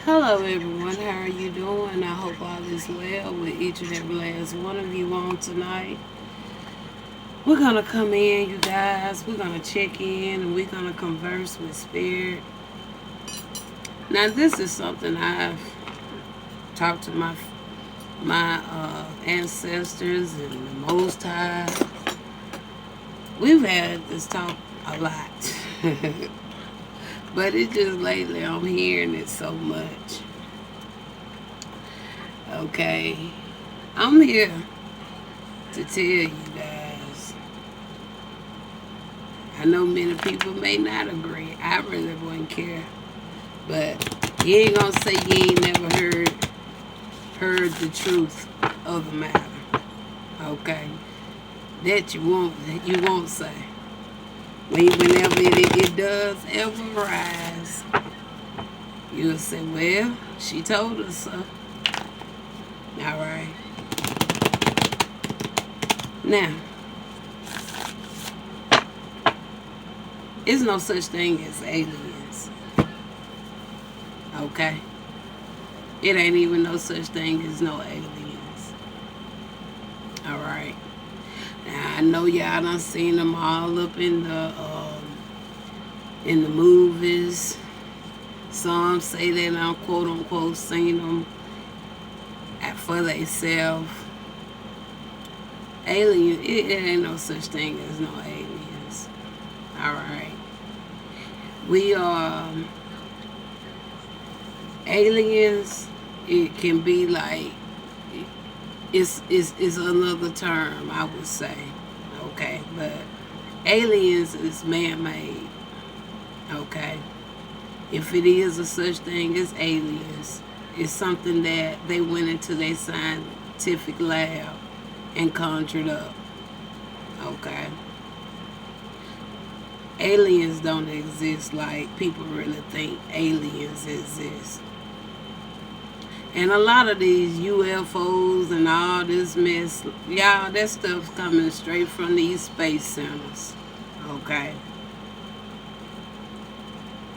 Hello everyone, how are you doing? I hope all is well with each and every last one of you on tonight. We're gonna come in, you guys. We're gonna check in and we're gonna converse with spirit. Now, this is something I've talked to my ancestors and the Most High. We've had this talk a lot, but it just lately I'm hearing it so much. Okay, I'm here to tell you guys. I know many people may not agree. I really wouldn't care. But you ain't gonna say you ain't never heard the truth of the matter. Okay? That you won't say. Whenever it does ever rise, you'll say, well, she told us so. Alright. Now, there's no such thing as aliens. Okay? It ain't even no such thing as no aliens. Alright? Now, I know y'all done seen them all up in the movies. Some say they done quote unquote seen them for themselves. Aliens, it ain't no such thing as no aliens. Alright? We are aliens. It can be like it's another term, I would say. Okay, but aliens is man-made. Okay, if it is a such thing as aliens, it's something that they went into their scientific lab and conjured up. Okay, aliens don't exist like people really think aliens exist. And a lot of these UFOs and all this mess, y'all, that stuff's coming straight from these space centers. Okay?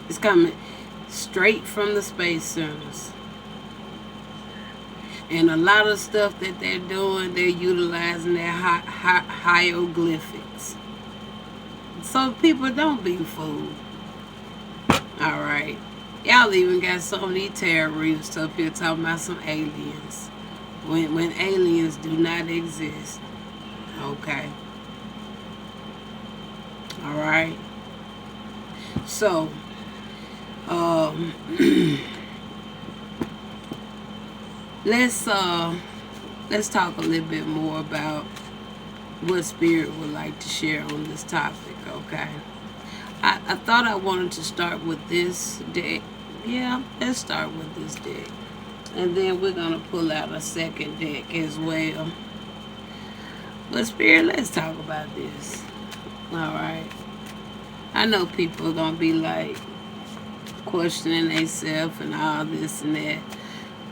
It's coming straight from the space centers. And a lot of stuff that they're doing, they're utilizing their hieroglyphics. So people don't be fooled. Alright? Y'all even got some of these terrorists up here talking about some aliens. When aliens do not exist. Okay. Alright. So, let's talk a little bit more about what Spirit would like to share on this topic, okay? I thought I wanted to start with this deck. Yeah, let's start with this deck. And then we're going to pull out a second deck as well. But Spirit, let's talk about this. Alright. I know people are going to be like questioning themselves and all this and that.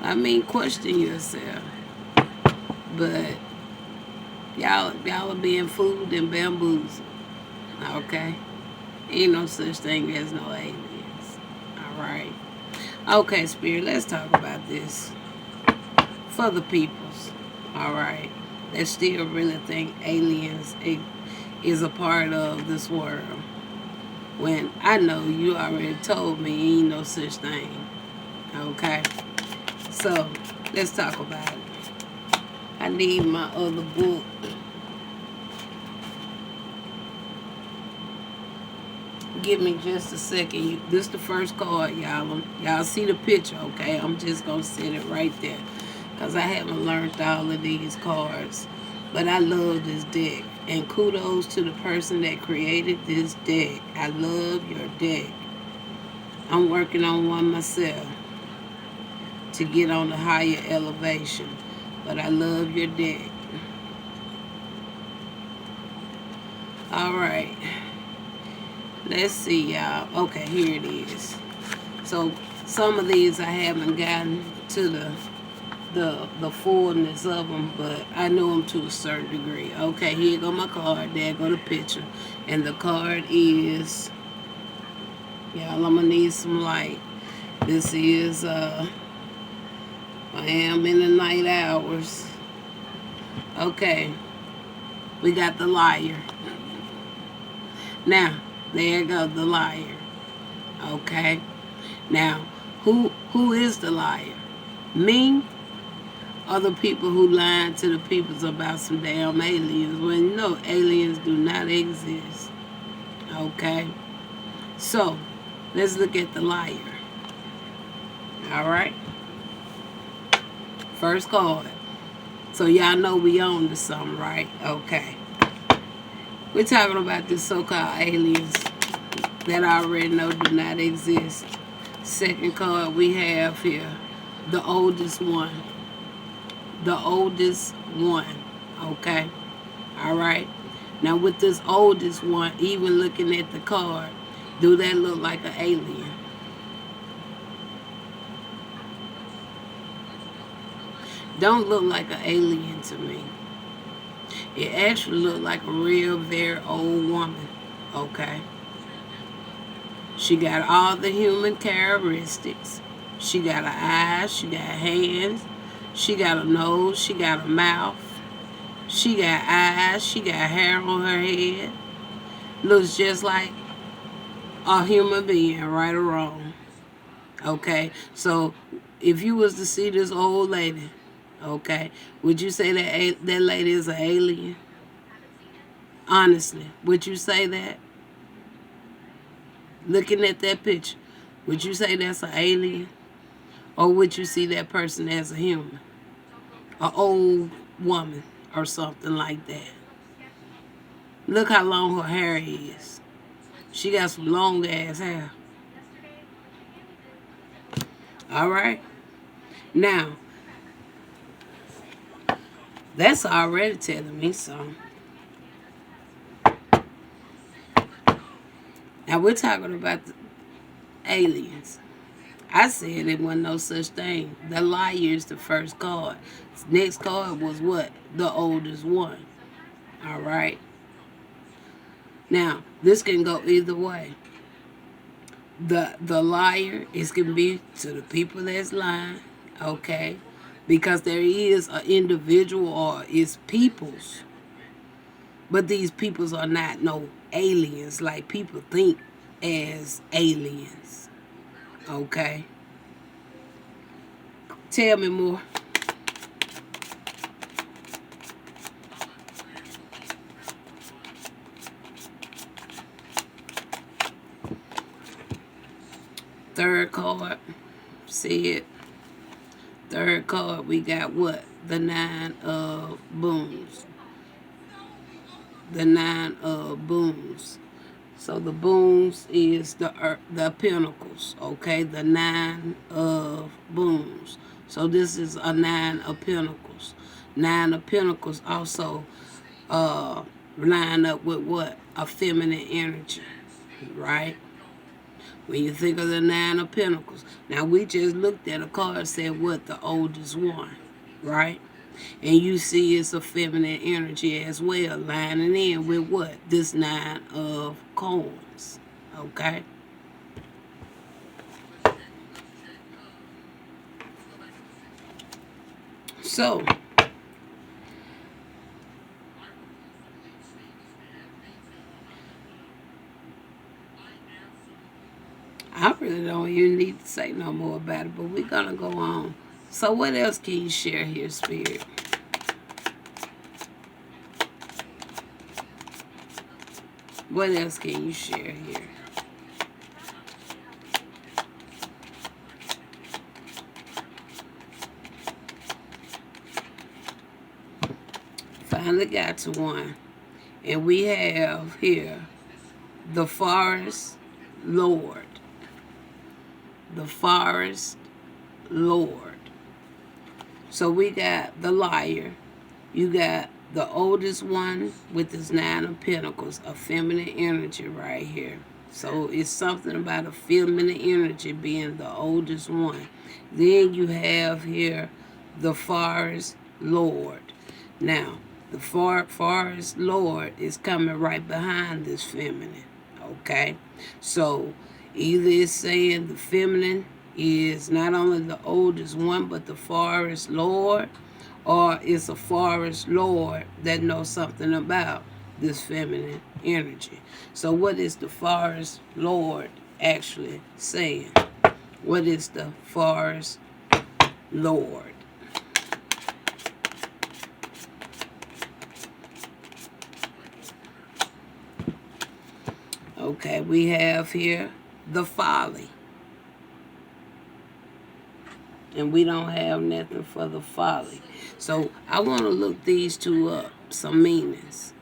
I mean, question yourself. But y'all are being fooled and bamboozled. Okay? Ain't no such thing as no aliens. Alright. Okay, Spirit, let's talk about this. For the peoples. Alright. That still really think aliens is a part of this world. When I know you already told me ain't no such thing. Okay? So, let's talk about it. I need my other book. Give me just a second. This is the first card, y'all. Y'all see the picture, okay? I'm just going to set it right there. Because I haven't learned all of these cards. But I love this deck. And kudos to the person that created this deck. I love your deck. I'm working on one myself to get on the higher elevation. But I love your deck. Alright. Let's see, y'all. Okay, here it is. So, some of these I haven't gotten to the fullness of them, but I know them to a certain degree. Okay, here go my card. There go the picture. And the card is, y'all, I'm going to need some light. This is I am in the night hours. Okay, we got the liar. Now, there goes the liar. Okay. Now, who is the liar? Me or the people who lied to the peoples about some damn aliens when no aliens do not exist? Okay. So, let's look at the liar. All right. First card. So y'all know we on to something, right? Okay. We're talking about the so-called aliens that I already know do not exist. Second card we have here, the oldest one. The oldest one. Okay. All right. Now with this oldest one, even looking at the card, do that look like an alien? Don't look like an alien to me. It actually looked like a real, very old woman. Okay. She got all the human characteristics. She got an eye, she got hands, she got a nose, she got a mouth, she got eyes, she got hair on her head. Looks just like a human being, right or wrong. Okay, so if you was to see this old lady, okay, would you say that that lady is an alien? Honestly, would you say that? Looking at that picture, would you say that's an alien? Or would you see that person as a human? An old woman or something like that. Look how long her hair is. She got some long ass hair. All right. Now, that's already telling me something. Now we're talking about the aliens. I said it wasn't no such thing. The liar is the first card. Next card was what? The oldest one. All right. Now, this can go either way. The liar is going to be to the people that's lying, okay? Because there is an individual or is peoples. But these peoples are not no aliens like people think as aliens. Okay? Tell me more. Third card. See it? Third card, we got what? The nine of boons. The nine of boons. So the boons is the pentacles, okay? The nine of boons. So this is a nine of pentacles. Nine of pentacles also line up with what? A feminine energy, right? When you think of the nine of pentacles. Now we just looked at a card said what? The oldest one, right? And you see it's a feminine energy as well, lining in with what? This nine of coins. Okay? So, I really don't even need to say no more about it, but we're going to go on. So what else can you share here, Spirit? What else can you share here? Finally got to one. And we have here the Forest Lord. The Forest Lord. So we got the liar. You got the oldest one with this nine of pentacles, a feminine energy right here. So it's something about a feminine energy being the oldest one. Then you have here the Forest Lord. Now, the Forest Lord is coming right behind this feminine. Okay? So either it's saying the feminine is not only the oldest one, but the forest lord, or it's a forest lord that knows something about this feminine energy. So what is the forest lord actually saying? What is the forest lord? Okay, we have here the folly. And we don't have nothing for the folly. So I want to look these two up, some meanings.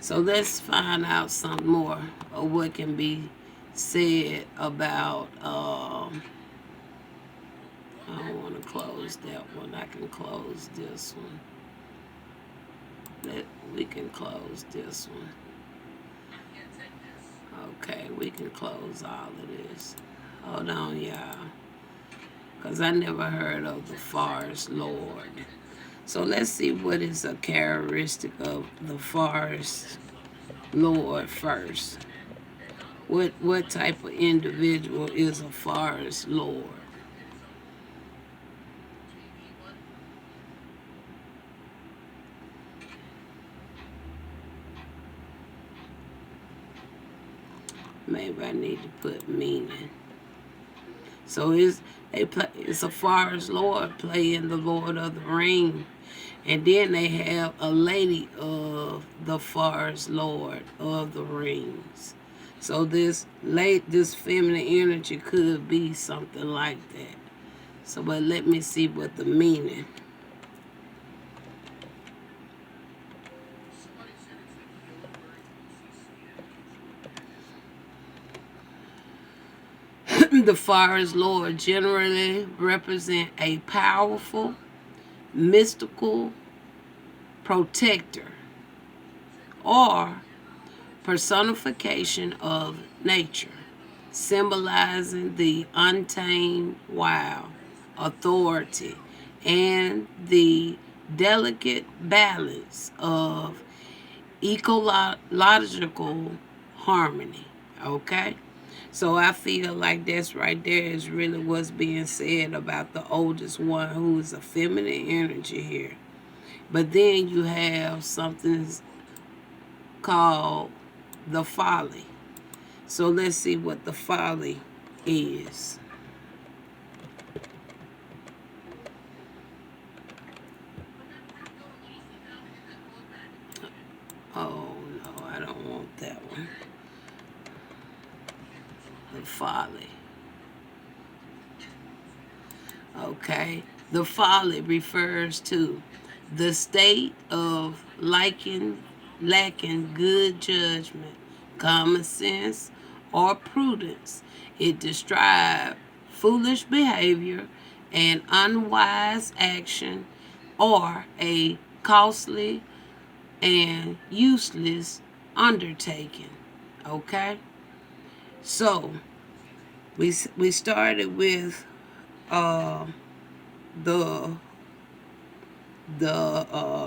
So let's find out some more of what can be said about, I don't want to close that one. I can close this one. We can close this one. Okay, we can close all of this. Hold on, y'all. Because I never heard of the forest lord. So let's see what is a characteristic of the forest lord first. What type of individual is a forest lord? Maybe I need to put meaning. So it's a forest lord playing the Lord of the Ring. And then they have a lady of the forest lord of the rings. So this feminine energy could be something like that. So but let me see what the meaning. The forest lord generally represent a powerful, mystical protector or personification of nature, symbolizing the untamed wild, authority, and the delicate balance of ecological harmony. Okay? So I feel like that's right there is really what's being said about the oldest one, who is a feminine energy here. But then you have something called the folly. So let's see what the folly is. Oh no, I don't want that one. The folly. Okay. The folly refers to the state of lacking good judgment, common sense, or prudence. It describes foolish behavior and unwise action, or a costly and useless undertaking. Okay? So, we started with uh, the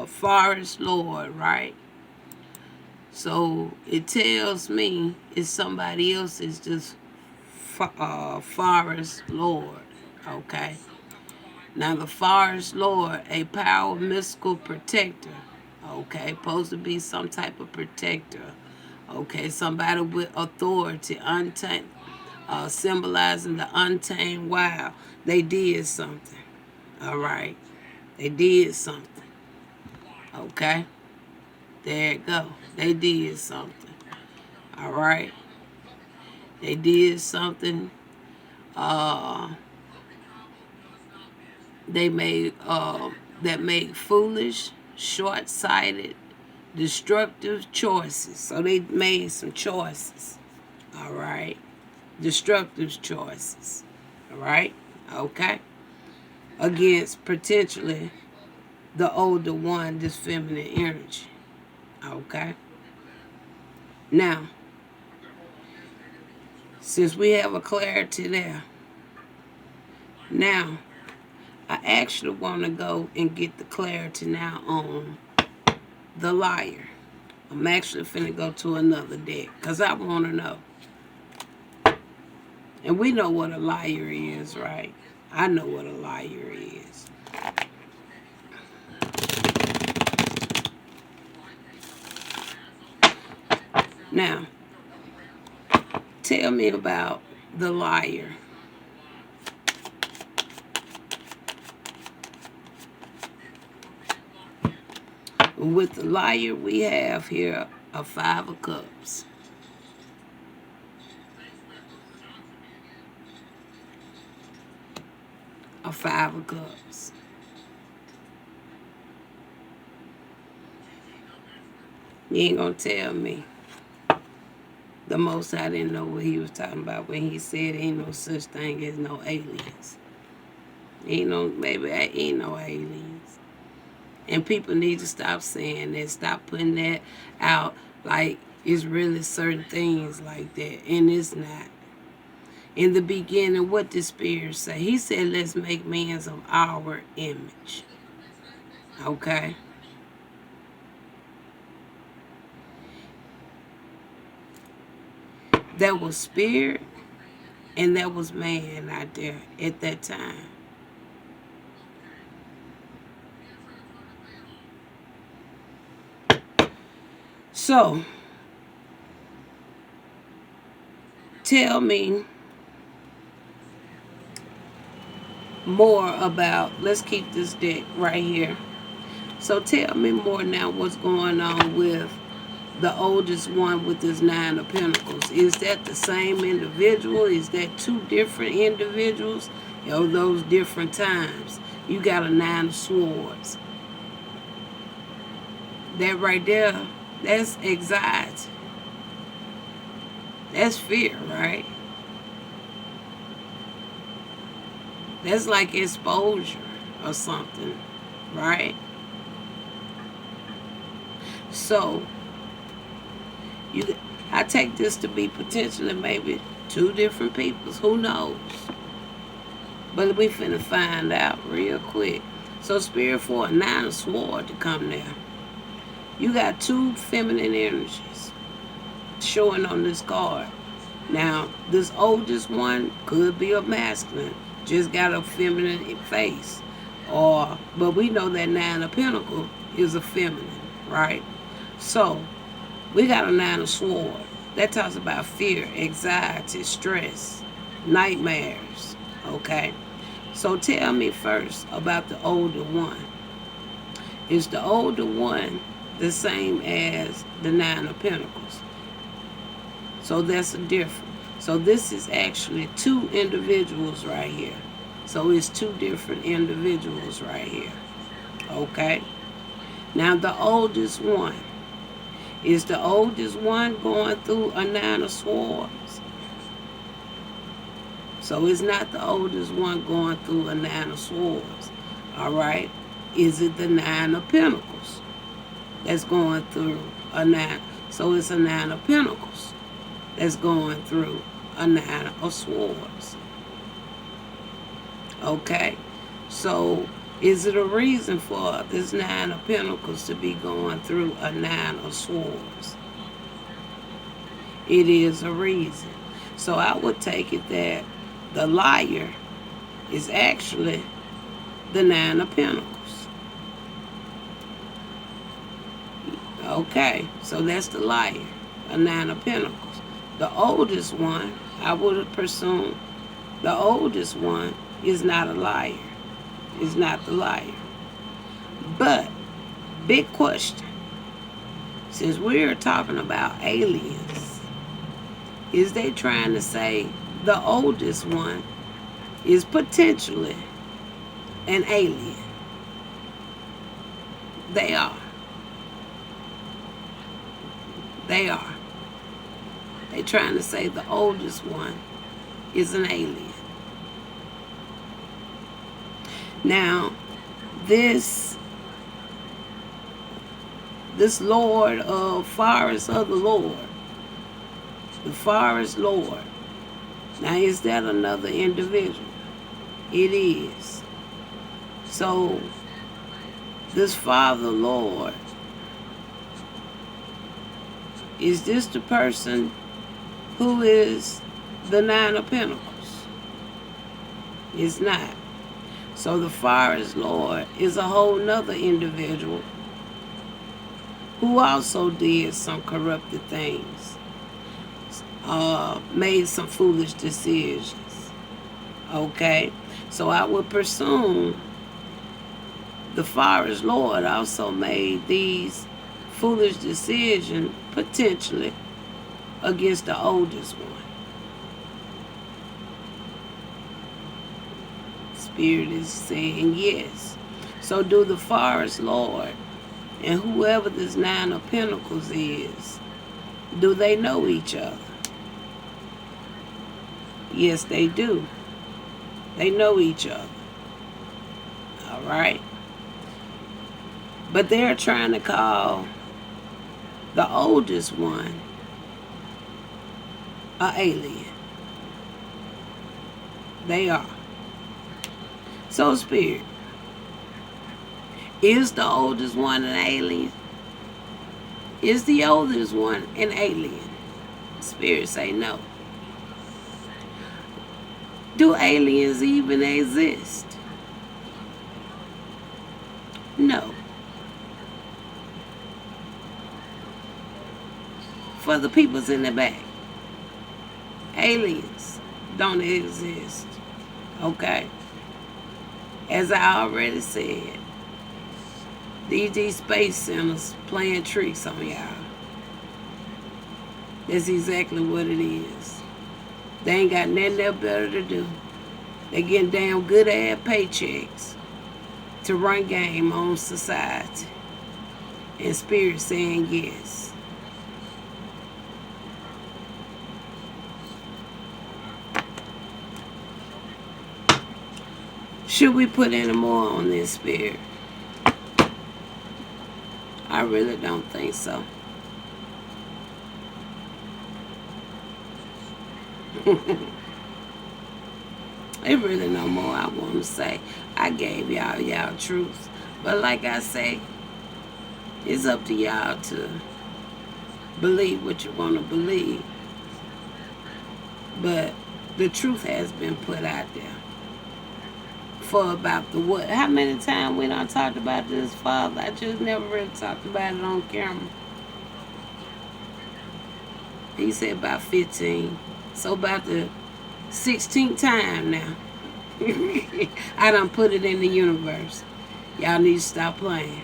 forest lord, right? So it tells me it's somebody else's just forest lord. Okay. Now the forest lord, a power mystical protector. Okay, supposed to be some type of protector. Okay, somebody with authority, untamed, symbolizing the untamed wild. They did something. All right, they did something. Okay, there it go. They did something. All right, they did something. Uh, they made that made foolish, short-sighted, destructive choices. So they made some choices. All right, destructive choices. All right, okay, against potentially the older one, this feminine energy. Okay. Now, since we have a clarity there, now I actually want to go and get the clarity now on the liar. I'm actually finna go to another deck because I want to know. And we know what a liar is, right? I know what a liar is. Now, tell me about the liar. With the liar, we have here a 5 of Cups. A 5 of Cups. You ain't gonna tell me the Most High didn't know what he was talking about when he said ain't no such thing as no aliens. Ain't no, maybe ain't no aliens. And people need to stop saying that, stop putting that out like it's really certain things like that, and it's not. In the beginning, what did Spirit say? He said, let's make man of our image. Okay? That was Spirit and that was man out there at that time. So, tell me more about, let's keep this deck right here. So tell me more now what's going on with the oldest one with this 9 of Pentacles. Is that the same individual? Is that 2 different individuals? Or those different times? You got a 9 of Swords. That right there, that's anxiety. That's fear, right? That's like exposure or something, right? So, I take this to be potentially maybe 2 different peoples. Who knows? But we finna find out real quick. So Spirit for a 9 of Swords to come there. You got 2 feminine energies showing on this card. Now, this oldest one could be a masculine, just got a feminine face. But we know that 9 of Pentacles is a feminine, right? So, we got a 9 of Swords. That talks about fear, anxiety, stress, nightmares, okay? So tell me first about the older one. Is the older one the same as the 9 of Pentacles? So that's a difference. So this is actually 2 individuals right here. So it's 2 different individuals right here. Okay? Now the oldest one. Is the oldest one going through a 9 of Swords? So it's not the oldest one going through a 9 of Swords. Alright? Is it the 9 of Pentacles that's going through a 9? So it's a 9 of Pentacles that's going through a 9 of Swords. Okay? So is it a reason for this 9 of Pentacles to be going through a 9 of Swords? It is a reason. So I would take it that the liar is actually the 9 of Pentacles. Okay, so that's the liar, a 9 of Pentacles. The oldest one, I would presume, the oldest one is not a liar. Is not the liar. But, big question. Since we're talking about aliens, is they trying to say the oldest one is potentially an alien? They are. They are. They trying to say the oldest one is an alien. Now, this Lord of Forest of the Lord, the Forest Lord. Now, is that another individual? It is. So, this Father Lord, is this the person who is the 9 of Pentacles? It's not. So the forest lord is a whole nother individual who also did some corrupted things, made some foolish decisions. Okay? So I would presume the forest lord also made these foolish decisions potentially against the oldest one. Spirit is saying yes. So do the forest lord and whoever this nine of pentacles is, do they know each other? Yes, they do. They know each other. All right. But they're trying to call the oldest one an alien. They are. So, Spirit, is the oldest one an alien? Is the oldest one an alien? Spirit say no. Do aliens even exist? No. For the peoples in the back, aliens don't exist. Okay? As I already said, these space centers playing tricks on y'all. That's exactly what it is. They ain't got nothing else better to do. They getting damn good ass paychecks to run game on society. And Spirit saying yes. Should we put any more on this, Spirit? I really don't think so. There's really no more I want to say. I gave y'all truth. But like I say, it's up to y'all to believe what you want to believe. But the truth has been put out there. For about the what? How many times we done talked about this, Father? I just never really talked about it on camera. He said about 15. So about the 16th time now. I done put it in the universe. Y'all need to stop playing.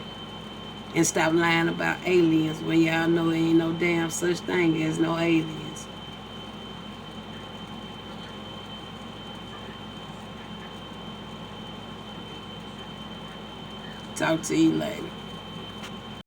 And stop lying about aliens when y'all know ain't no damn such thing as no aliens. Talk to you later.